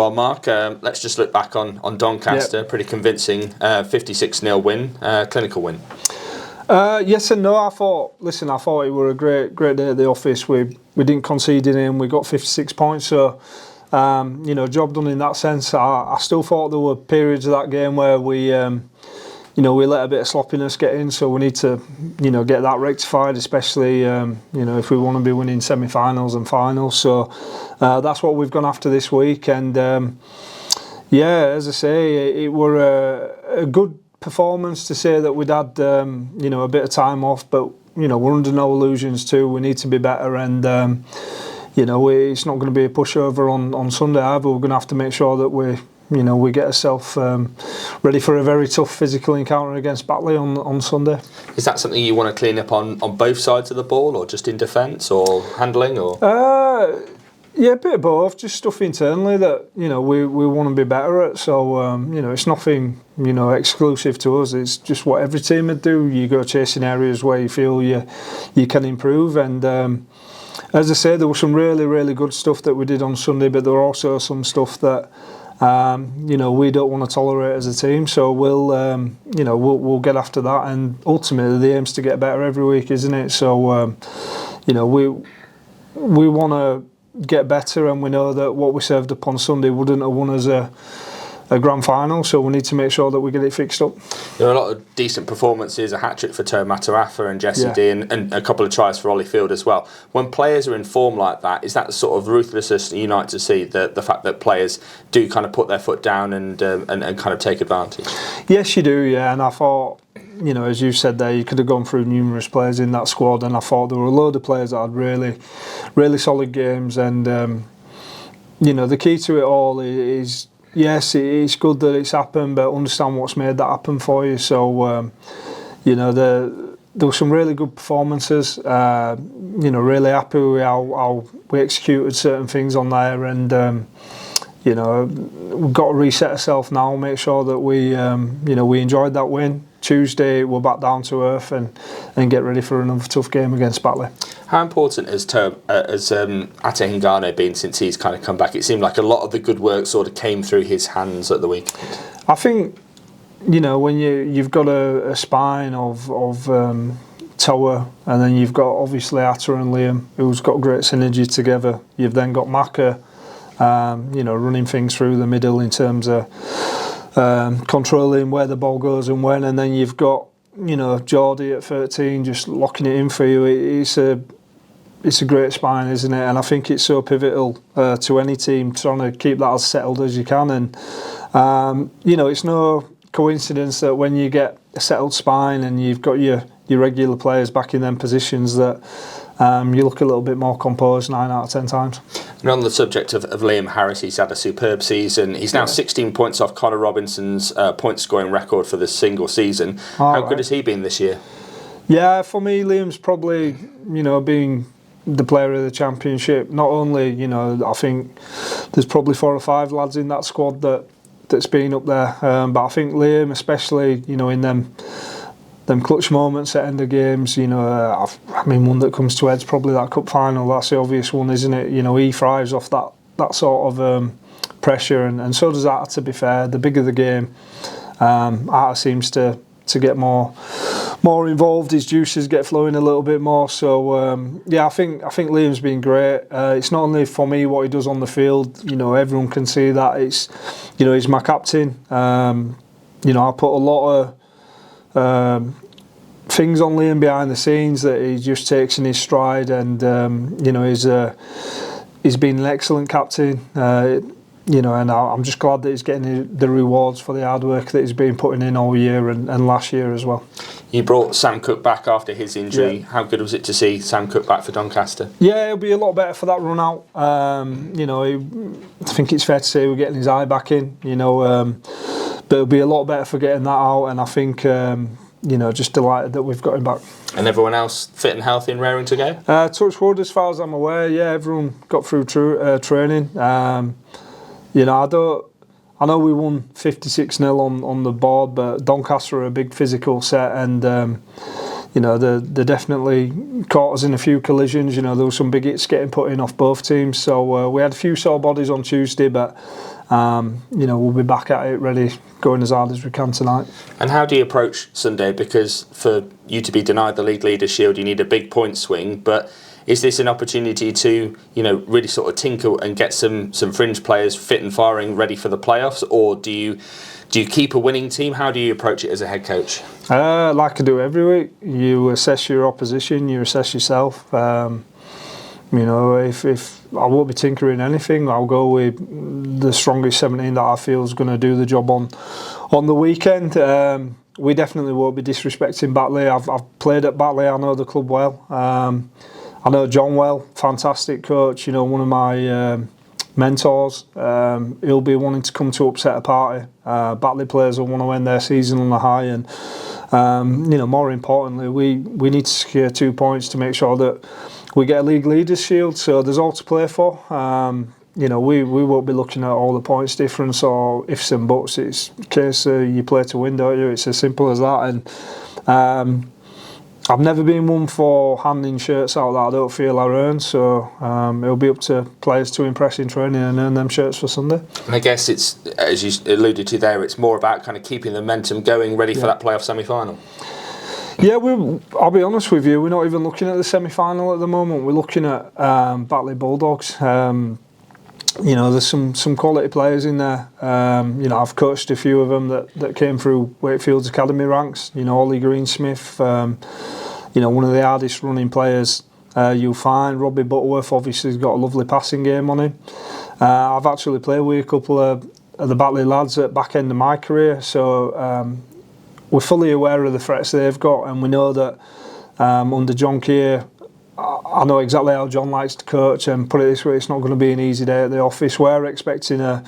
Well, Mark, let's just look back on Doncaster. Yep. Pretty convincing 56-0 win, clinical win. Yes and no. I thought it were a great day at the office. We didn't concede in. We got 56 points. So, job done in that sense. I still thought there were periods of that game where we let a bit of sloppiness get in. So we need to, get that rectified, especially, if we want to be winning semi-finals and finals. So that's what we've gone after this week. And as I say, it were a good performance to say that we'd had a bit of time off, but we're under no illusions too. We need to be better, and it's not going to be a pushover on Sunday either. We're going to have to make sure that we get ourselves ready for a very tough physical encounter against Batley on Sunday. Is that something you want to clean up on both sides of the ball, or just in defence or handling, or? Yeah, a bit of both. Just stuff internally that we want to be better at. So it's nothing exclusive to us. It's just what every team would do. You go chasing areas where you feel you can improve. And as I say, there was some really, really good stuff that we did on Sunday, but there were also some stuff that we don't want to tolerate as a team. So we'll get after that. And ultimately, the aim's to get better every week, isn't it? So we want to get better, and we know that what we served up on Sunday wouldn't have won us a grand final, so we need to make sure that we get it fixed up. There are a lot of decent performances, a hat-trick for Toe Matarafa and Jesse D, and a couple of tries for Ollie Field as well. When players are in form like that, is that the sort of ruthlessness you like to see, the fact that players do kind of put their foot down and kind of take advantage? Yes, you do, yeah, and I thought, as you said there, you could have gone through numerous players in that squad, and I thought there were a load of players that had really, really solid games. And the key to it all is, yes, it's good that it's happened, but understand what's made that happen for you. So there were some really good performances. Really happy with how we executed certain things on there, and we've got to reset ourselves now, make sure that we enjoyed that win. Tuesday we're back down to earth and get ready for another tough game against Batley. How important has Ate Hingano been since he's kind of come back? It seemed like a lot of the good work sort of came through his hands at the weekend. I think when you've got a spine of Toa, and then you've got obviously Atta and Liam, who's got great synergy together. You've then got Maka running things through the middle in terms of controlling where the ball goes and when, and then you've got Geordie at 13 just locking it in for you. It's a great spine, isn't it? And I think it's so pivotal to any team, trying to keep that as settled as you can. And it's no coincidence that when you get a settled spine and you've got your regular players back in them positions, that you look a little bit more composed 9 out of 10 times. And on the subject of Liam Harris, he's had a superb season. He's now 16 points off Connor Robinson's point scoring record for the single season. How good has he been this year? Yeah, for me, Liam's probably being the player of the championship. Not only I think there's probably 4 or 5 lads in that squad that's been up there, but I think Liam, especially in them clutch moments at end of games, one that comes to head's probably that cup final. That's the obvious one, isn't it? He thrives off that sort of pressure, and so does Atta, to be fair. The bigger the game, Atta seems to get more involved. His juices get flowing a little bit more. So I think Liam's been great. It's not only for me what he does on the field. Everyone can see that. It's he's my captain. I put a lot of things on Liam behind the scenes that he just takes in his stride, and he's been an excellent captain. And I'm just glad that he's getting the rewards for the hard work that he's been putting in all year and last year as well. You brought Sam Cook back after his injury. Yeah. How good was it to see Sam Cook back for Doncaster? Yeah, he'll be a lot better for that run out. I think it's fair to say we're getting his eye back in. But it'll be a lot better for getting that out, and I think just delighted that we've got him back. And everyone else fit and healthy and raring to go? Touch wood, as far as I'm aware. Yeah, everyone got through training. I know we won 56-0 on the board, but Doncaster are a big physical set, and they definitely caught us in a few collisions. There were some big hits getting put in off both teams, so we had a few sore bodies on Tuesday, but we'll be back at it, ready, going as hard as we can tonight. And how do you approach Sunday? Because for you to be denied the League Leaders Shield, you need a big point swing. But is this an opportunity to, really sort of tinker and get some fringe players fit and firing, ready for the playoffs, or do you keep a winning team? How do you approach it as a head coach? Like I do every week, you assess your opposition, you assess yourself. If I won't be tinkering anything, I'll go with the strongest 17 that I feel is going to do the job on the weekend. We definitely won't be disrespecting Batley. I've played at Batley, I know the club well. I know John well, fantastic coach, one of my mentors. He'll be wanting to come to upset a party. Batley players will want to end their season on a high, and more importantly, we need to secure 2 points to make sure that we get a League Leaders Shield. So there's all to play for. We won't be looking at all the points difference or ifs and buts. It's a case you play to win, don't you? It's as simple as that. And I've never been one for handing shirts out that I don't feel I earn, so it'll be up to players to impress in training and earn them shirts for Sunday. And I guess it's, as you alluded to there, it's more about kind of keeping the momentum going, ready for that playoff semi-final. Yeah, I'll be honest with you, we're not even looking at the semi-final at the moment. We're looking at Batley Bulldogs. There's some quality players in there. I've coached a few of them that came through Wakefield's academy ranks. Ollie Greensmith, one of the hardest running players you'll find. Robbie Butterworth obviously has got a lovely passing game on him. I've actually played with a couple of the Batley lads at back end of my career, so we're fully aware of the threats they've got, and we know that under John Keir, I know exactly how John likes to coach, and put it this way, it's not going to be an easy day at the office. We're expecting a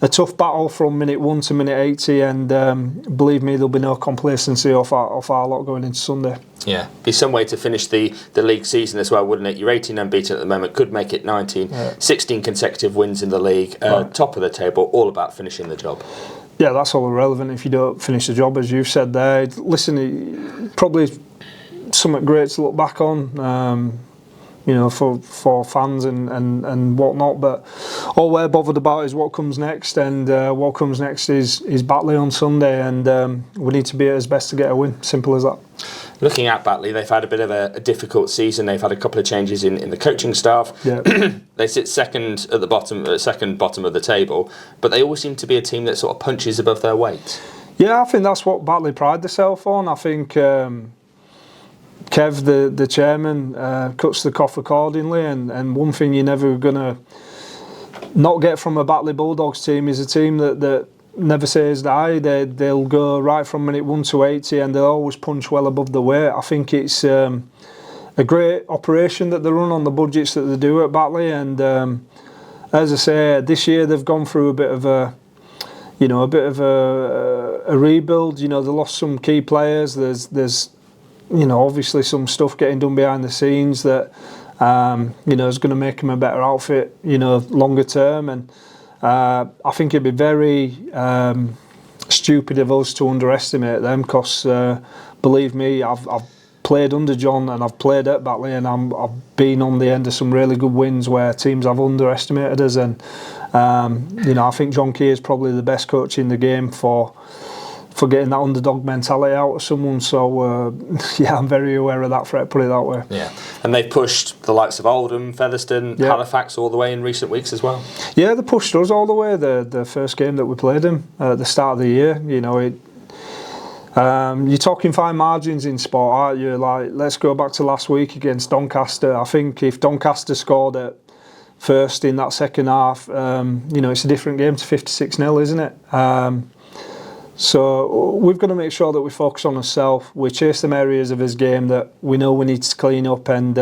tough battle from minute 1 to minute 80, and believe me, there'll be no complacency off our lot going into Sunday. Yeah, be some way to finish the league season as well, wouldn't it? You're 18 unbeaten at the moment, could make it 19, 16 consecutive wins in the league, top of the table, all about finishing the job. Yeah, that's all irrelevant if you don't finish the job, as you've said there. Listen, probably something great to look back on, for fans and whatnot. But all we're bothered about is what comes next, and what comes next is Batley on Sunday, and we need to be at our best to get a win. Simple as that. Looking at Batley, they've had a bit of a difficult season. They've had a couple of changes in the coaching staff. Yeah. They sit second at the bottom of the table, but they always seem to be a team that sort of punches above their weight. Yeah, I think that's what Batley pride themselves on. I think Kev, the chairman, cuts the cough accordingly, and one thing you're never going to not get from a Batley Bulldogs team is a team that never says die. They'll go right from minute 1 to 80, and they'll always punch well above the weight. I think it's a great operation that they run on the budgets that they do at Batley, and as I say, this year they've gone through a bit of a rebuild. They lost some key players. There's obviously some stuff getting done behind the scenes that is going to make them a better outfit longer term, and I think it'd be very stupid of us to underestimate them, because believe me, I've played under John and I've played at Batley, and I've been on the end of some really good wins where teams have underestimated us, and I think John Keir is probably the best coach in the game for getting that underdog mentality out of someone. So I'm very aware of that threat, put it that way. Yeah, and they've pushed the likes of Oldham, Featherstone, Halifax all the way in recent weeks as well. Yeah, they pushed us all the way. The first game that we played them at the start of the year, you're talking fine margins in sport, aren't you? Like, let's go back to last week against Doncaster. I think if Doncaster scored at first in that second half, it's a different game to 56-0, isn't it? So we've got to make sure that we focus on ourselves. We chase them areas of his game that we know we need to clean up, and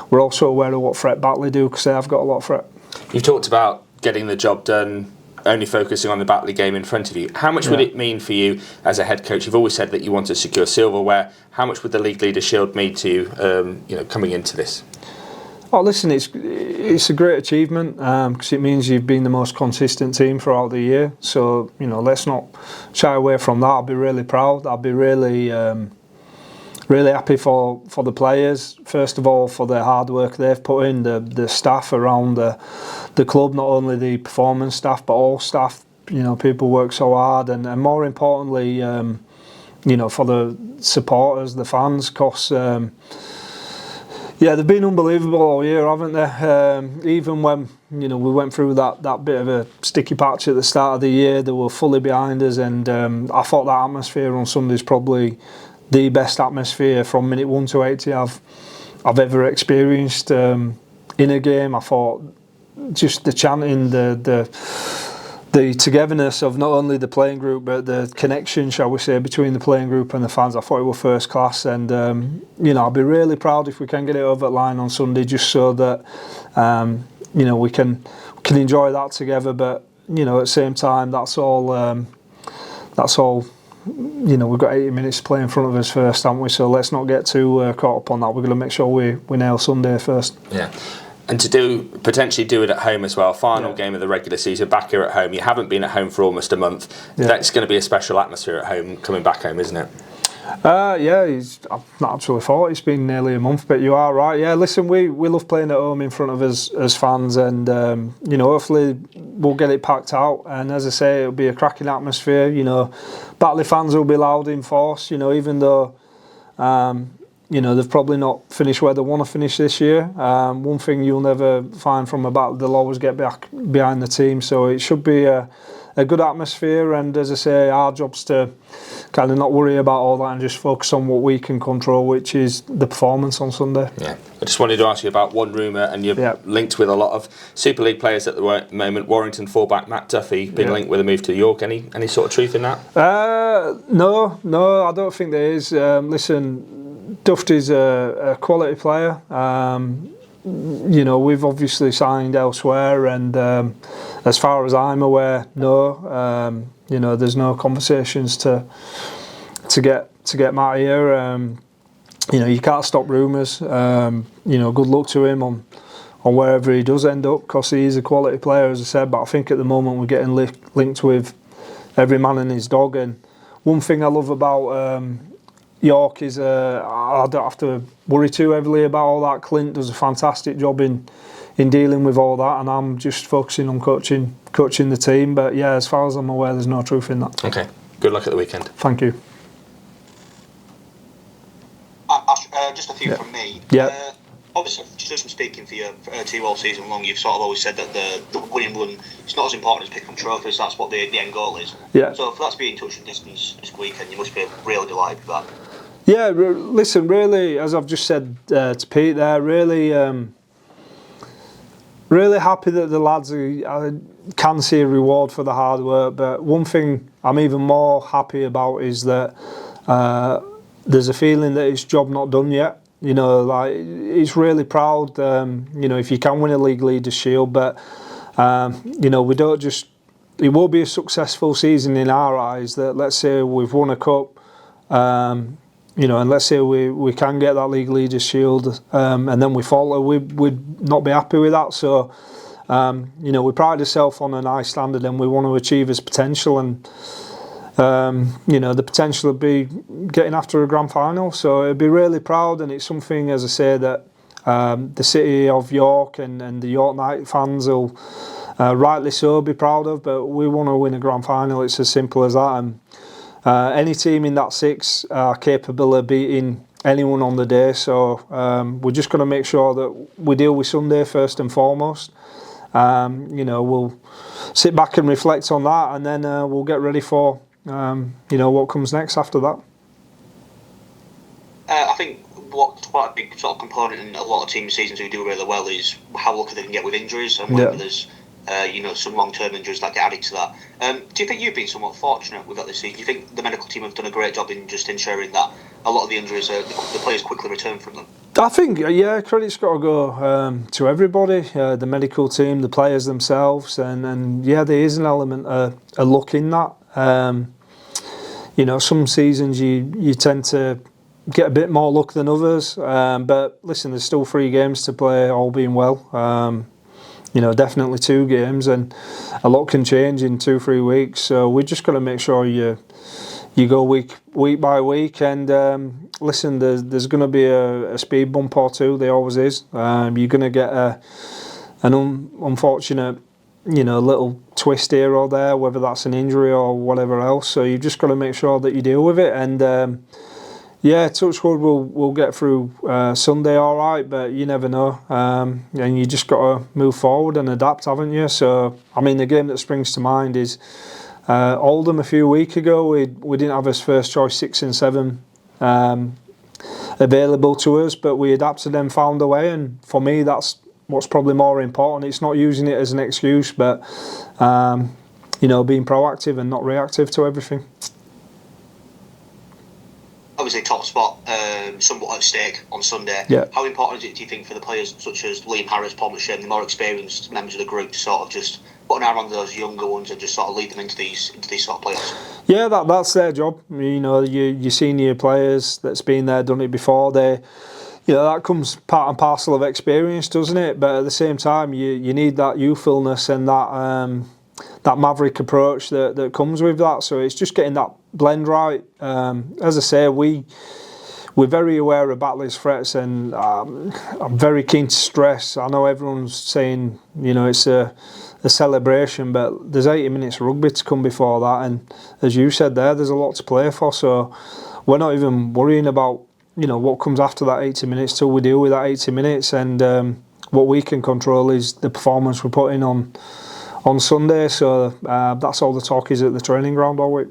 we're also aware of what threat Batley do, because they have got a lot of threat. You've talked about getting the job done, only focusing on the Batley game in front of you. How much would it mean for you as a head coach? You've always said that you want to secure silverware. How much would the League Leaders Shield mean to you, coming into this? Oh, listen, it's a great achievement, because it means you've been the most consistent team throughout the year. So, let's not shy away from that. I'll be really proud. I'll be really happy for the players. First of all, for the hard work they've put in, the staff around the the club, not only the performance staff but all staff. People work so hard, and more importantly, for the supporters, the fans, because they've been unbelievable all year, haven't they? Even when we went through that bit of a sticky patch at the start of the year, they were fully behind us, and I thought that atmosphere on Sunday is probably the best atmosphere from minute 1 to 80 I've ever experienced in a game. I thought just the chanting, the togetherness of not only the playing group but the connection, shall we say, between the playing group and the fans, I thought it was first class, and I'll be really proud if we can get it over the line on Sunday, just so that we can enjoy that together. But at the same time, that's all we've got 80 minutes to play in front of us first, haven't we? So let's not get too caught up on that. We're going to make sure we nail Sunday first. Yeah. And to potentially do it at home as well. Final game of the regular season, back here at home. You haven't been at home for almost a month. Yeah. That's going to be a special atmosphere at home, coming back home, isn't it? I've not actually thought it's been nearly a month, but you are right. Yeah, listen, we love playing at home in front of us as fans, and hopefully we'll get it packed out. And as I say, it'll be a cracking atmosphere. Batley fans will be loud in force. Even though they've probably not finished where they want to finish this year. One thing you'll never find from a Batley, they'll always get back behind the team. So it should be a good atmosphere. And as I say, our job's to kind of not worry about all that and just focus on what we can control, which is the performance on Sunday. Yeah, I just wanted to ask you about one rumour, and you're linked with a lot of Super League players at the moment. Warrington fullback Matt Duffy been linked with a move to York. Any sort of truth in that? No, I don't think there is. Listen, Duffy's a quality player. We've obviously signed elsewhere, and as far as I'm aware, no. There's no conversations to get Matt here. You can't stop rumours. Good luck to him on wherever he does end up, because he is a quality player, as I said. But I think at the moment we're getting linked with every man and his dog. And one thing I love about York is I don't have to worry too heavily about all that. Clint does a fantastic job in dealing with all that, and I'm just focusing on coaching the team. But yeah, as far as I'm aware, there's no truth in that. Okay, good luck at the weekend. Thank you. Just a few from me. Yeah. Obviously, just from speaking for your team all season long, you've sort of always said that the winning run is not as important as picking trophies. That's what the end goal is. Yeah. So for that to be in touching distance this weekend, you must be really delighted with that. Yeah, listen, really, as I've just said to Pete there, really happy that the lads can see a reward for the hard work. But one thing I'm even more happy about is that there's a feeling that it's job not done yet. It's really proud, if you can win a League Leaders Shield, but, we don't just... It will be a successful season in our eyes that, let's say, we've won a cup, and let's say we can get that League Leaders Shield, and then we falter, we'd not be happy with that. So, we pride ourselves on a high standard, and we want to achieve his potential, and the potential would be getting after a grand final. So it'd be really proud, and it's something, as I say, that the city of York and the York Knight fans will rightly so be proud of. But we want to win a grand final. It's as simple as that. And any team in that six are capable of beating anyone on the day. So we're just going to make sure that we deal with Sunday first and foremost. We'll sit back and reflect on that, and then we'll get ready for what comes next after that. I think what's quite a big sort of component in a lot of team seasons who do really well is how lucky they can get with injuries, and whether there's some long-term injuries that get added to that. Do you think you've been somewhat fortunate with that this season? Do you think the medical team have done a great job in just ensuring that a lot of the injuries, the players quickly return from them? I think, credit's got to go to everybody, the medical team, the players themselves, and there is an element of luck in that. Some seasons you tend to get a bit more luck than others, but listen, there's still 3 games to play, all being well. Definitely 2 games, and a lot can change in 2-3 weeks. So we're just got to make sure you go week by week, and listen, there's going to be a speed bump or two. There always is. You're going to get unfortunate, little twist here or there, whether that's an injury or whatever else. So you've just got to make sure that you deal with it. And touch wood, we'll get through Sunday all right, but you never know. And you just got to move forward and adapt, haven't you? So, I mean, the game that springs to mind is Oldham a few weeks ago. We didn't have his first choice 6 and 7 available to us, but we adapted and found a way. And for me, that's what's probably more important. It's not using it as an excuse, but being proactive and not reactive to everything. Obviously, top spot somewhat at stake on Sunday. Yeah. How important is it, do you think, for the players such as Liam Harris, Paul McShane, the more experienced members of the group, to sort of just put an eye on those younger ones and just sort of lead them into these sort of playoffs? Yeah, that's their job. Your senior players that's been there, done it before. That comes part and parcel of experience, doesn't it? But at the same time, you need that youthfulness and that maverick approach that comes with that. So it's just getting that blend right. As I say, we're very aware of Batley's threats, and I'm very keen to stress. I know everyone's saying it's a celebration, but there's 80 minutes of rugby to come before that, and as you said there's a lot to play for. So we're not even worrying about what comes after that 80 minutes till we deal with that 80 minutes, and what we can control is the performance we're putting on Sunday. So that's all the talk is at the training ground all week.